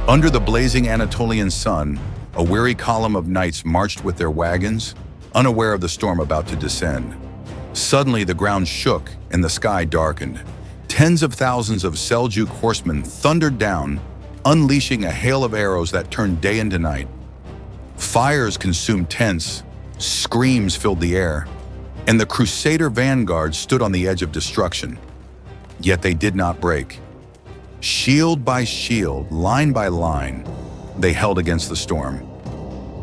Under the blazing Anatolian sun, a weary column of knights marched with their wagons, unaware of the storm about to descend. Suddenly, the ground shook and the sky darkened. Tens of thousands of Seljuk horsemen thundered down, unleashing a hail of arrows that turned day into night. Fires consumed tents, screams filled the air, and the Crusader vanguard stood on the edge of destruction. Yet they did not break. Shield by shield, line by line, they held against the storm.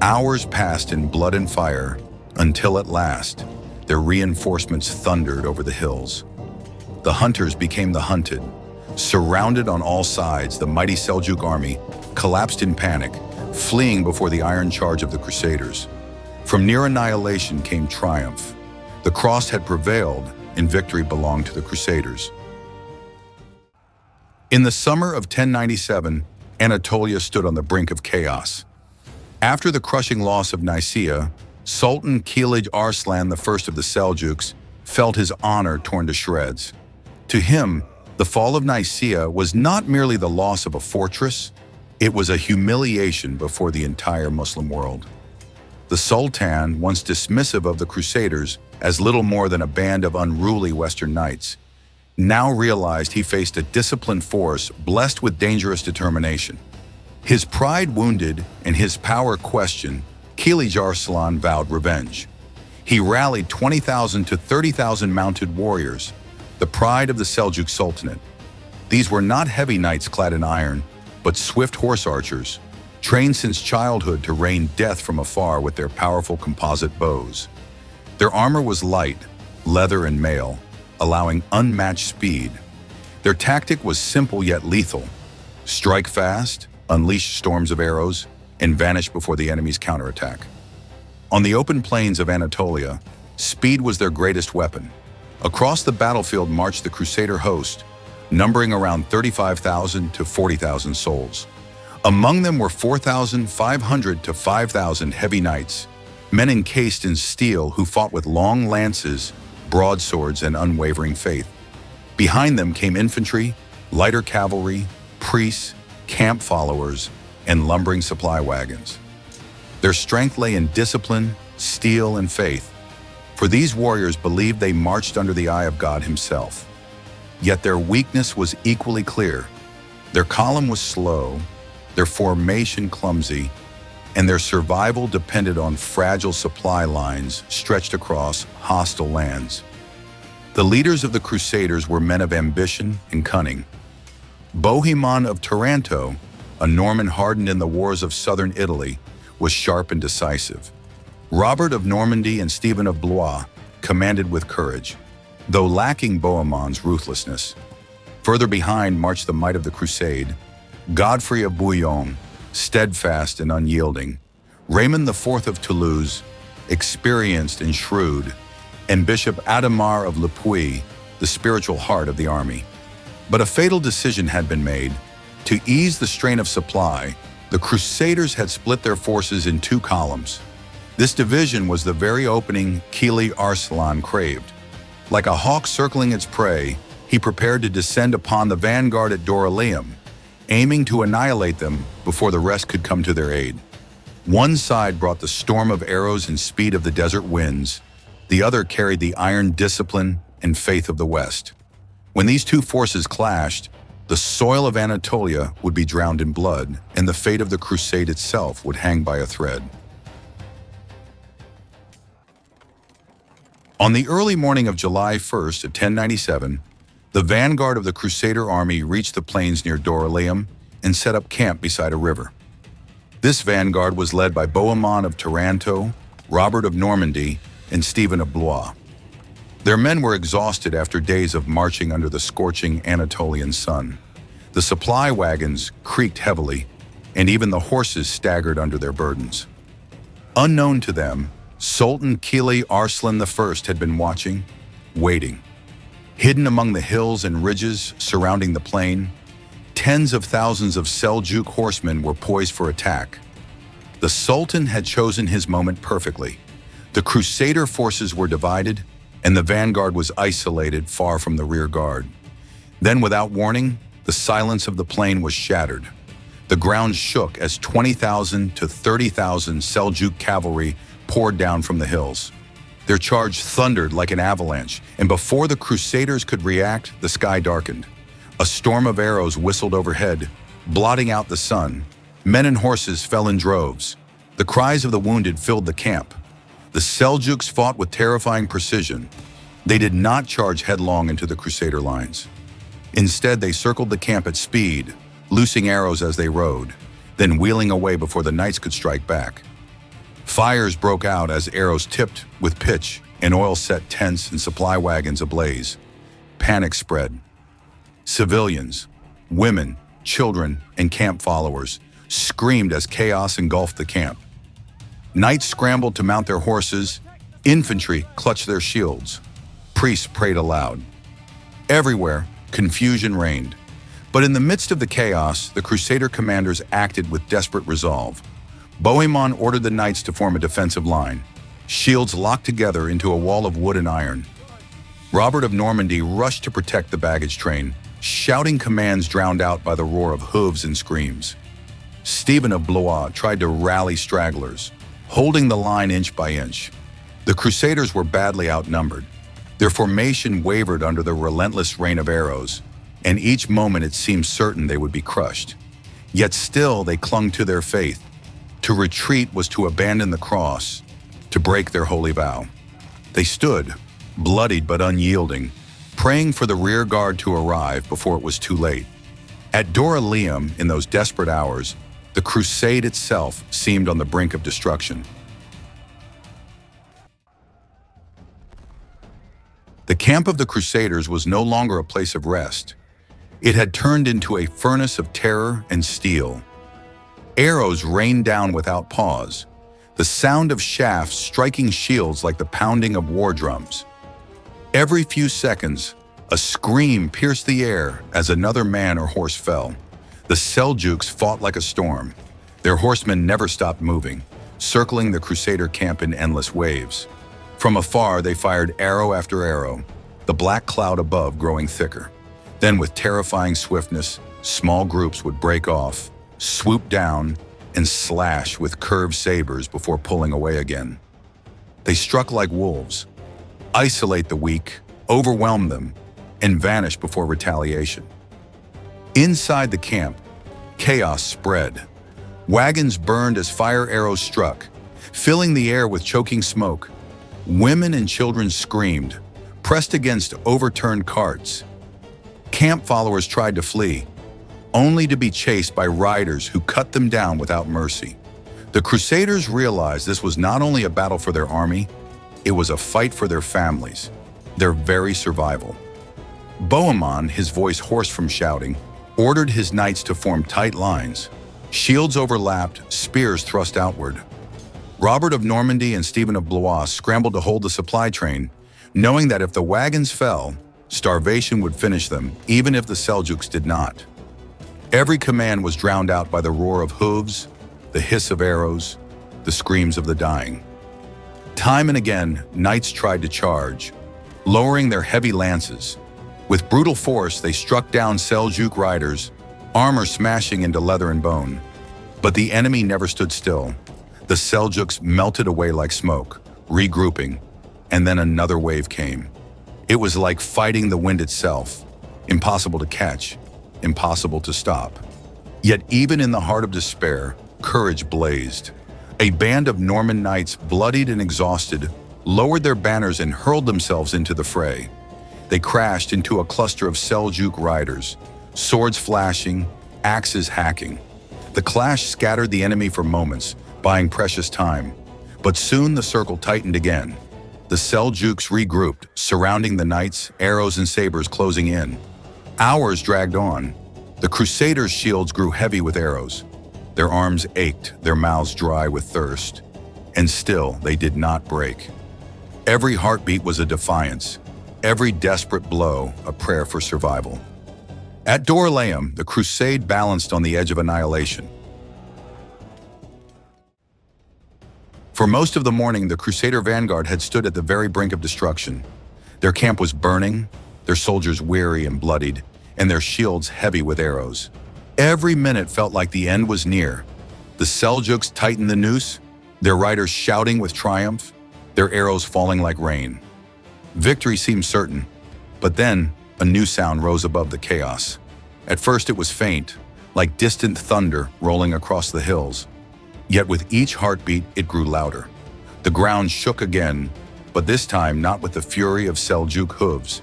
Hours passed in blood and fire, until at last, their reinforcements thundered over the hills. The hunters became the hunted. Surrounded on all sides, the mighty Seljuk army collapsed in panic, fleeing before the iron charge of the Crusaders. From near annihilation came triumph. The cross had prevailed, and victory belonged to the Crusaders. In the summer of 1097, Anatolia stood on the brink of chaos. After the crushing loss of Nicaea, Sultan Kilij Arslan I of the Seljuks felt his honor torn to shreds. To him, the fall of Nicaea was not merely the loss of a fortress, it was a humiliation before the entire Muslim world. The Sultan, once dismissive of the Crusaders as little more than a band of unruly Western knights, now realized he faced a disciplined force blessed with dangerous determination. His pride wounded and his power questioned, Kilij Arslan vowed revenge. He rallied 20,000 to 30,000 mounted warriors, the pride of the Seljuk Sultanate. These were not heavy knights clad in iron, but swift horse archers, trained since childhood to rain death from afar with their powerful composite bows. Their armor was light, leather and mail, allowing unmatched speed. Their tactic was simple yet lethal. Strike fast, unleash storms of arrows, and vanish before the enemy's counterattack. On the open plains of Anatolia, speed was their greatest weapon. Across the battlefield marched the Crusader host, numbering around 35,000 to 40,000 souls. Among them were 4,500 to 5,000 heavy knights, men encased in steel who fought with long lances, broadswords, and unwavering faith. Behind them came infantry, lighter cavalry, priests, camp followers, and lumbering supply wagons. Their strength lay in discipline, steel, and faith, for these warriors believed they marched under the eye of God himself. Yet their weakness was equally clear. Their column was slow, their formation clumsy, and their survival depended on fragile supply lines stretched across hostile lands. The leaders of the Crusaders were men of ambition and cunning. Bohemond of Taranto, a Norman hardened in the wars of southern Italy, was sharp and decisive. Robert of Normandy and Stephen of Blois commanded with courage, though lacking Bohemond's ruthlessness. Further behind marched the might of the Crusade, Godfrey of Bouillon, steadfast and unyielding, Raymond IV of Toulouse, experienced and shrewd, and Bishop Adhemar of Le Puy, the spiritual heart of the army. But a fatal decision had been made. To ease the strain of supply, the Crusaders had split their forces in two columns. This division was the very opening Kilij Arslan craved. Like a hawk circling its prey, he prepared to descend upon the vanguard at Dorylaeum, aiming to annihilate them before the rest could come to their aid. One side brought the storm of arrows and speed of the desert winds. The other carried the iron discipline and faith of the West. When these two forces clashed, the soil of Anatolia would be drowned in blood, and the fate of the crusade itself would hang by a thread. On the early morning of July 1st of 1097, the vanguard of the Crusader army reached the plains near Dorylaeum and set up camp beside a river. This vanguard was led by Bohemond of Taranto, Robert of Normandy, and Stephen of Blois. Their men were exhausted after days of marching under the scorching Anatolian sun. The supply wagons creaked heavily, and even the horses staggered under their burdens. Unknown to them, Sultan Kilij Arslan I had been watching, waiting. Hidden among the hills and ridges surrounding the plain, tens of thousands of Seljuk horsemen were poised for attack. The Sultan had chosen his moment perfectly. The Crusader forces were divided, and the vanguard was isolated far from the rear guard. Then, without warning, the silence of the plain was shattered. The ground shook as 20,000 to 30,000 Seljuk cavalry poured down from the hills. Their charge thundered like an avalanche, and before the Crusaders could react, the sky darkened. A storm of arrows whistled overhead, blotting out the sun. Men and horses fell in droves. The cries of the wounded filled the camp. The Seljuks fought with terrifying precision. They did not charge headlong into the Crusader lines. Instead, they circled the camp at speed, loosing arrows as they rode, then wheeling away before the knights could strike back. Fires broke out as arrows tipped with pitch and oil set tents and supply wagons ablaze. Panic spread. Civilians, women, children, and camp followers screamed as chaos engulfed the camp. Knights scrambled to mount their horses, infantry clutched their shields, priests prayed aloud. Everywhere, confusion reigned. But in the midst of the chaos, the Crusader commanders acted with desperate resolve. Bohemond ordered the knights to form a defensive line, shields locked together into a wall of wood and iron. Robert of Normandy rushed to protect the baggage train, shouting commands drowned out by the roar of hooves and screams. Stephen of Blois tried to rally stragglers, holding the line inch by inch. The Crusaders were badly outnumbered. Their formation wavered under the relentless rain of arrows, and each moment it seemed certain they would be crushed. Yet still they clung to their faith. To retreat was to abandon the cross, to break their holy vow. They stood, bloodied but unyielding, praying for the rear guard to arrive before it was too late. At Dorylaeum, in those desperate hours, the crusade itself seemed on the brink of destruction. The camp of the Crusaders was no longer a place of rest. It had turned into a furnace of terror and steel. Arrows rained down without pause, the sound of shafts striking shields like the pounding of war drums. Every few seconds, a scream pierced the air as another man or horse fell. The Seljuks fought like a storm. Their horsemen never stopped moving, circling the Crusader camp in endless waves. From afar, they fired arrow after arrow, the black cloud above growing thicker. Then, with terrifying swiftness, small groups would break off, swoop down, and slash with curved sabers before pulling away again. They struck like wolves, isolate the weak, overwhelm them, and vanish before retaliation. Inside the camp, chaos spread. Wagons burned as fire arrows struck, filling the air with choking smoke. Women and children screamed, pressed against overturned carts. Camp followers tried to flee, only to be chased by riders who cut them down without mercy. The Crusaders realized this was not only a battle for their army, it was a fight for their families, their very survival. Bohemond, his voice hoarse from shouting, ordered his knights to form tight lines. Shields overlapped, spears thrust outward. Robert of Normandy and Stephen of Blois scrambled to hold the supply train, knowing that if the wagons fell, starvation would finish them, even if the Seljuks did not. Every command was drowned out by the roar of hooves, the hiss of arrows, the screams of the dying. Time and again, knights tried to charge, lowering their heavy lances. With brutal force, they struck down Seljuk riders, armor smashing into leather and bone. But the enemy never stood still. The Seljuks melted away like smoke, regrouping, and then another wave came. It was like fighting the wind itself, impossible to catch, impossible to stop. Yet even in the heart of despair, courage blazed. A band of Norman knights, bloodied and exhausted, lowered their banners and hurled themselves into the fray. They crashed into a cluster of Seljuk riders, swords flashing, axes hacking. The clash scattered the enemy for moments, buying precious time. But soon the circle tightened again. The Seljuks regrouped, surrounding the knights, arrows and sabers closing in. Hours dragged on. The Crusaders' shields grew heavy with arrows. Their arms ached, their mouths dry with thirst. And still, they did not break. Every heartbeat was a defiance. Every desperate blow, a prayer for survival. At Dorylaeum, the crusade balanced on the edge of annihilation. For most of the morning, the Crusader vanguard had stood at the very brink of destruction. Their camp was burning, their soldiers weary and bloodied, and their shields heavy with arrows. Every minute felt like the end was near. The Seljuks tightened the noose, their riders shouting with triumph, their arrows falling like rain. Victory seemed certain, but then a new sound rose above the chaos. At first it was faint, like distant thunder rolling across the hills. Yet with each heartbeat it grew louder. The ground shook again, but this time not with the fury of Seljuk hooves.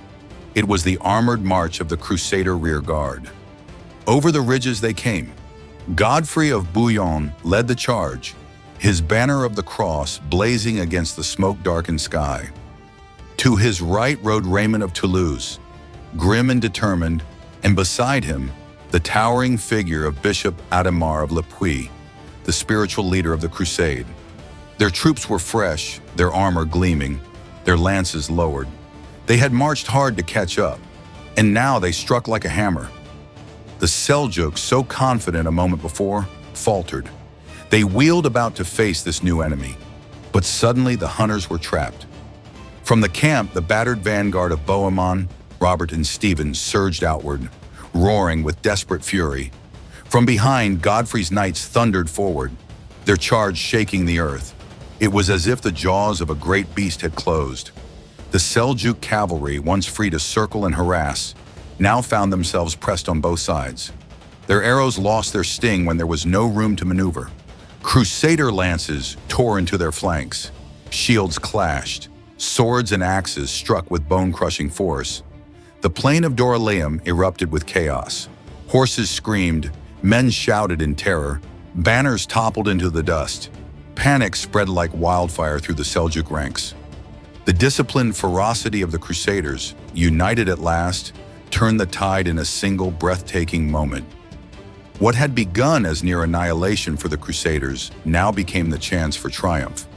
It was the armored march of the Crusader rear guard. Over the ridges they came. Godfrey of Bouillon led the charge, his banner of the cross blazing against the smoke-darkened sky. To his right rode Raymond of Toulouse, grim and determined, and beside him, the towering figure of Bishop Adhemar of Le Puy, the spiritual leader of the crusade. Their troops were fresh, their armor gleaming, their lances lowered. They had marched hard to catch up, and now they struck like a hammer. The Seljuks, so confident a moment before, faltered. They wheeled about to face this new enemy, but suddenly the hunters were trapped. From the camp, the battered vanguard of Bohemond, Robert and Stephen surged outward, roaring with desperate fury. From behind, Godfrey's knights thundered forward, their charge shaking the earth. It was as if the jaws of a great beast had closed. The Seljuk cavalry, once free to circle and harass, now found themselves pressed on both sides. Their arrows lost their sting when there was no room to maneuver. Crusader lances tore into their flanks. Shields clashed. Swords and axes struck with bone-crushing force. The plain of Dorylaeum erupted with chaos. Horses screamed, men shouted in terror, banners toppled into the dust. Panic spread like wildfire through the Seljuk ranks. The disciplined ferocity of the Crusaders, united at last, turned the tide in a single breathtaking moment. What had begun as near annihilation for the Crusaders now became the chance for triumph.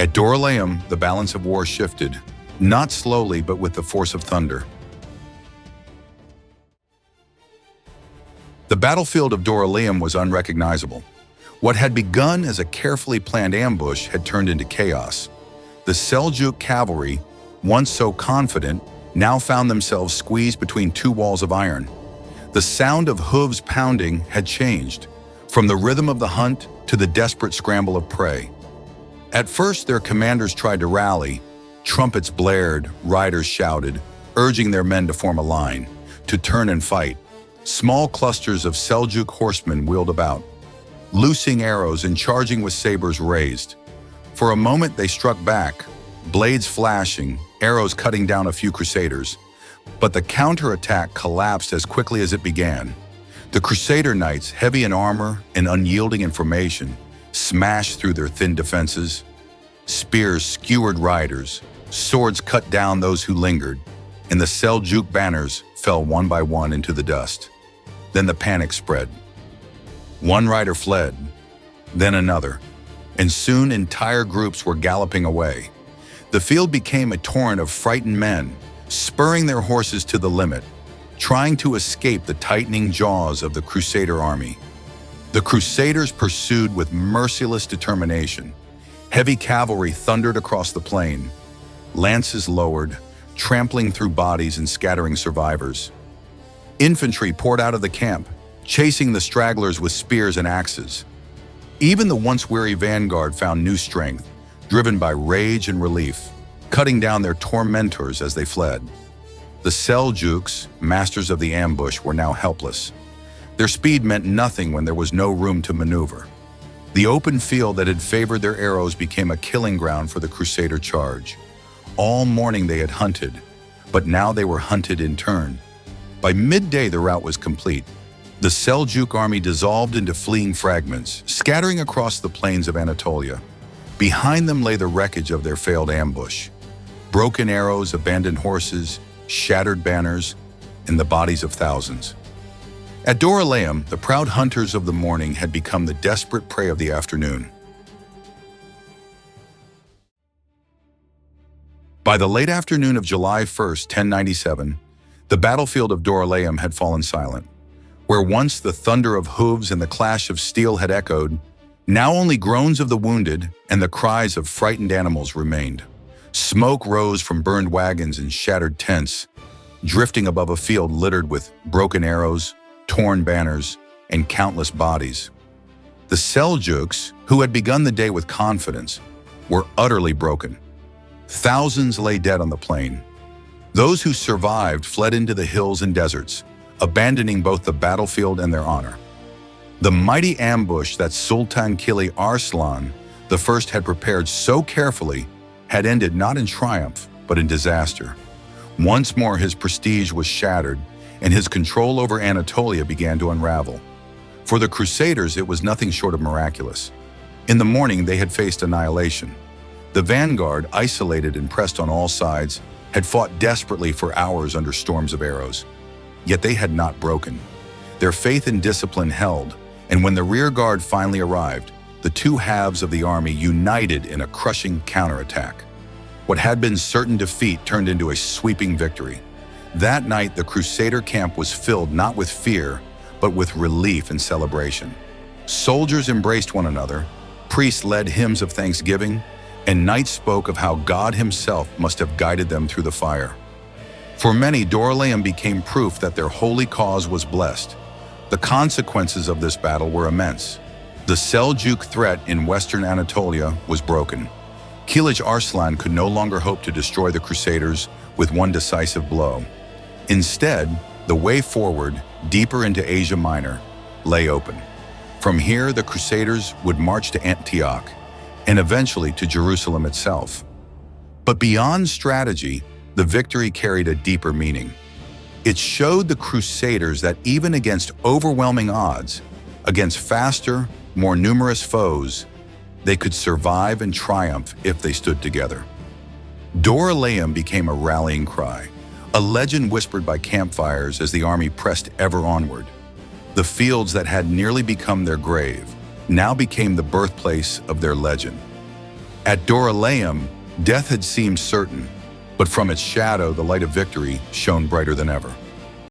At Dorylaeum, the balance of war shifted, not slowly but with the force of thunder. The battlefield of Dorylaeum was unrecognizable. What had begun as a carefully planned ambush had turned into chaos. The Seljuk cavalry, once so confident, now found themselves squeezed between two walls of iron. The sound of hooves pounding had changed, from the rhythm of the hunt to the desperate scramble of prey. At first, their commanders tried to rally. Trumpets blared, riders shouted, urging their men to form a line, to turn and fight. Small clusters of Seljuk horsemen wheeled about, loosing arrows and charging with sabers raised. For a moment they struck back, blades flashing, arrows cutting down a few Crusaders. But the counterattack collapsed as quickly as it began. The Crusader knights, heavy in armor and unyielding in formation, smashed through their thin defenses. Spears skewered riders, swords cut down those who lingered, and the Seljuk banners fell one by one into the dust. Then the panic spread. One rider fled, then another, and soon entire groups were galloping away. The field became a torrent of frightened men, spurring their horses to the limit, trying to escape the tightening jaws of the Crusader army. The Crusaders pursued with merciless determination. Heavy cavalry thundered across the plain, lances lowered, trampling through bodies and scattering survivors. Infantry poured out of the camp, chasing the stragglers with spears and axes. Even the once weary vanguard found new strength, driven by rage and relief, cutting down their tormentors as they fled. The Seljuks, masters of the ambush, were now helpless. Their speed meant nothing when there was no room to maneuver. The open field that had favored their arrows became a killing ground for the Crusader charge. All morning they had hunted, but now they were hunted in turn. By midday the rout was complete. The Seljuk army dissolved into fleeing fragments, scattering across the plains of Anatolia. Behind them lay the wreckage of their failed ambush. Broken arrows, abandoned horses, shattered banners, and the bodies of thousands. At Dorylaeum, the proud hunters of the morning had become the desperate prey of the afternoon. By the late afternoon of July 1st, 1097, the battlefield of Dorylaeum had fallen silent. Where once the thunder of hooves and the clash of steel had echoed, now only groans of the wounded and the cries of frightened animals remained. Smoke rose from burned wagons and shattered tents, drifting above a field littered with broken arrows, torn banners, and countless bodies. The Seljuks, who had begun the day with confidence, were utterly broken. Thousands lay dead on the plain. Those who survived fled into the hills and deserts, abandoning both the battlefield and their honor. The mighty ambush that Sultan Kili Arslan I had prepared so carefully had ended not in triumph, but in disaster. Once more his prestige was shattered, and his control over Anatolia began to unravel. For the Crusaders, it was nothing short of miraculous. In the morning, they had faced annihilation. The vanguard, isolated and pressed on all sides, had fought desperately for hours under storms of arrows. Yet they had not broken. Their faith and discipline held, and when the rear guard finally arrived, the two halves of the army united in a crushing counterattack. What had been certain defeat turned into a sweeping victory. That night, the Crusader camp was filled not with fear, but with relief and celebration. Soldiers embraced one another, priests led hymns of thanksgiving, and knights spoke of how God himself must have guided them through the fire. For many, Dorylaeum became proof that their holy cause was blessed. The consequences of this battle were immense. The Seljuk threat in western Anatolia was broken. Kilij Arslan could no longer hope to destroy the Crusaders with one decisive blow. Instead, the way forward, deeper into Asia Minor, lay open. From here, the Crusaders would march to Antioch, and eventually to Jerusalem itself. But beyond strategy, the victory carried a deeper meaning. It showed the Crusaders that even against overwhelming odds, against faster, more numerous foes, they could survive and triumph if they stood together. Dorylaeum became a rallying cry, a legend whispered by campfires as the army pressed ever onward. The fields that had nearly become their grave now became the birthplace of their legend. At Dorylaeum, death had seemed certain, but from its shadow, the light of victory shone brighter than ever.